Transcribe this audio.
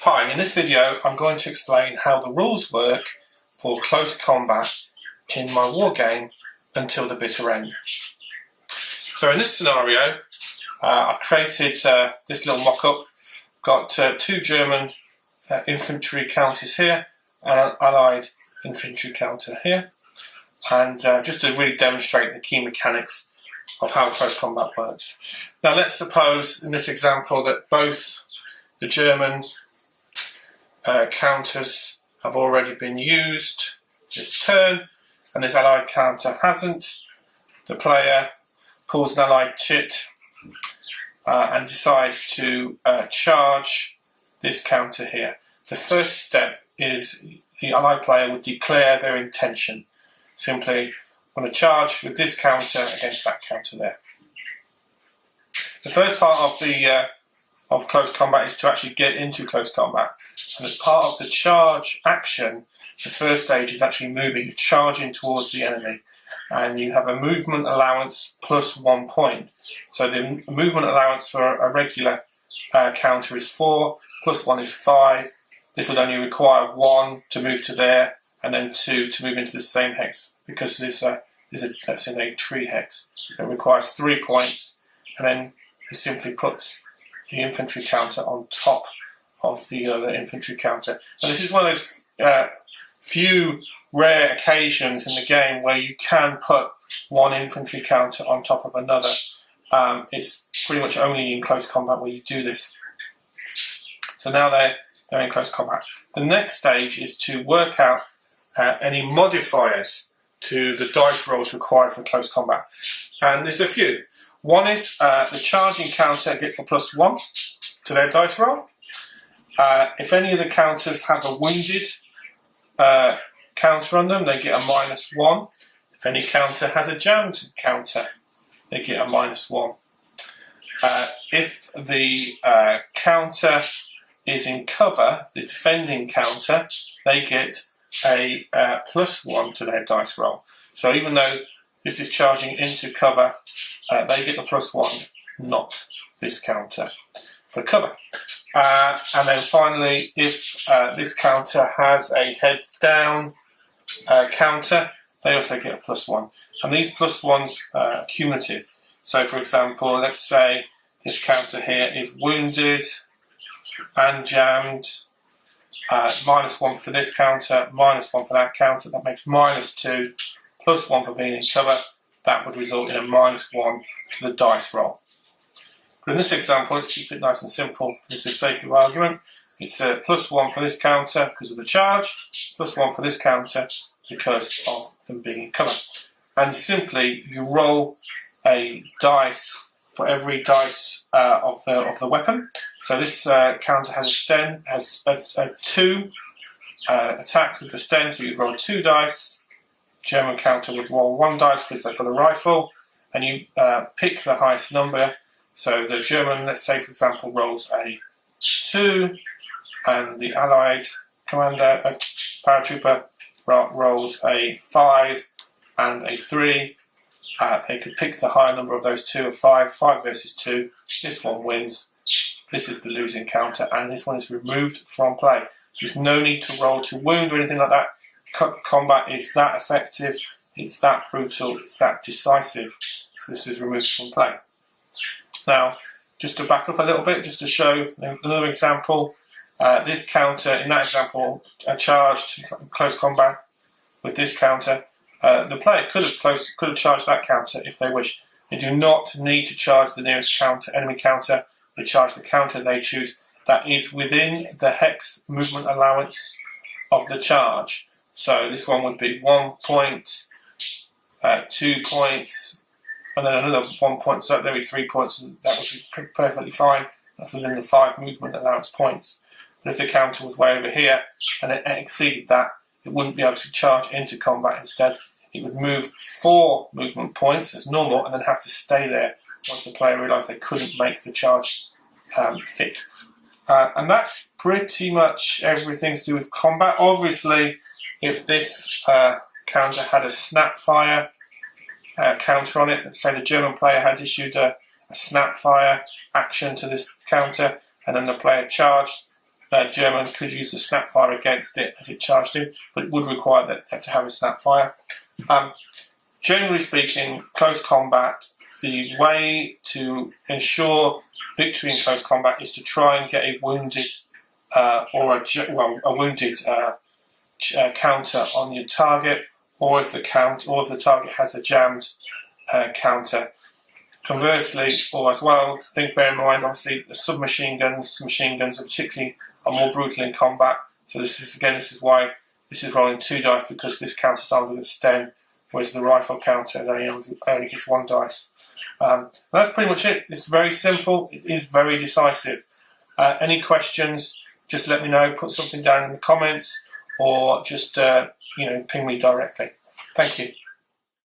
Hi, in this video I'm going to explain how the rules work for close combat in my war game until the bitter end. So in this scenario I've created this little mock-up. Got two German infantry counters here and an Allied infantry counter here, and just to really demonstrate the key mechanics of how close combat works. Now let's suppose in this example that both the German counters have already been used this turn and this Allied counter hasn't. The player pulls an Allied chit and decides to charge this counter here. The first step is the Allied player would declare their intention. Simply, I'm going to charge with this counter against that counter there. The first part of close combat is to actually get into close combat. And as part of the charge action, the first stage is actually moving, charging towards the enemy. And you have a movement allowance plus 1 point. So the movement allowance for a regular counter is 4, plus 1 is 5. This would only require 1 to move to there, and then 2 to move into the same hex, because that's in a tree hex. So it requires 3 points, and then you simply put the infantry counter on top of the other infantry counter. And this is one of those few rare occasions in the game where you can put one infantry counter on top of another. It's pretty much only in close combat where you do this. So now they're in close combat. The next stage is to work out any modifiers to the dice rolls required for close combat. And there's a few. One is the charging counter gets a +1 to their dice roll. If any of the counters have a wounded counter on them, they get a -1. If any counter has a jammed counter, they get a -1. If the counter is in cover, the defending counter, they get a +1 to their dice roll. So even though this is charging into cover, they get the +1, not this counter for cover. And then finally, if this counter has a heads down counter, they also get a +1. And these +1s are cumulative. So for example, let's say this counter here is wounded and jammed, -1 for this counter, -1 for that counter, that makes -2, +1 for being in cover. That would result in a -1 to the dice roll. But in this example, let's keep it nice and simple for the sake of argument. It's a +1 for this counter because of the charge, +1 for this counter because of them being in cover. And simply, you roll a dice for every dice of the weapon. So this counter has a sten, has a 2 attacks with the sten, so you roll 2 dice. German counter would roll 1 dice because they've got a rifle, and you pick the highest number. So the German, let's say for example, rolls a 2, and the Allied commander, paratrooper, rolls a 5 and a 3. They could pick the higher number of those two, a 5 versus 2. This one wins. This is the losing counter, and this one is removed from play. There's no need to roll to wound or anything like that. Combat is that effective, it's that brutal, it's that decisive. So this is removed from play. Now, just to back up a little bit, just to show another example, this counter, in that example, charged close combat with this counter. The player could have charged that counter if they wish. They do not need to charge the nearest enemy counter. They charge the counter they choose that is within the hex movement allowance of the charge. So this one would be 1 point, 2 points, and then another 1 point. So there is 3 points. And that would be perfectly fine. That's within the 5 movement allowance points. But if the counter was way over here and it exceeded that, it wouldn't be able to charge into combat. Instead, it would move 4 movement points as normal and then have to stay there once the player realised they couldn't make the charge fit. And that's pretty much everything to do with combat. Obviously, if this counter had a snap fire counter on it, let's say the German player had issued a snap fire action to this counter, and then the player charged, German could use the snapfire against it as it charged him, but it would require that to have a snapfire. Generally speaking, close combat, the way to ensure victory in close combat is to try and get a wounded counter on your target, or if the target has a jammed counter. Conversely, or as well, bear in mind, obviously, the submachine guns, machine guns are more brutal in combat. So this is why this is rolling 2 dice, because this counter's armed with a Sten, whereas the rifle counter only gets 1 dice. That's pretty much it. It's very simple. It is very decisive. Any questions? Just let me know. Put something down in the comments, or just ping me directly. Thank you.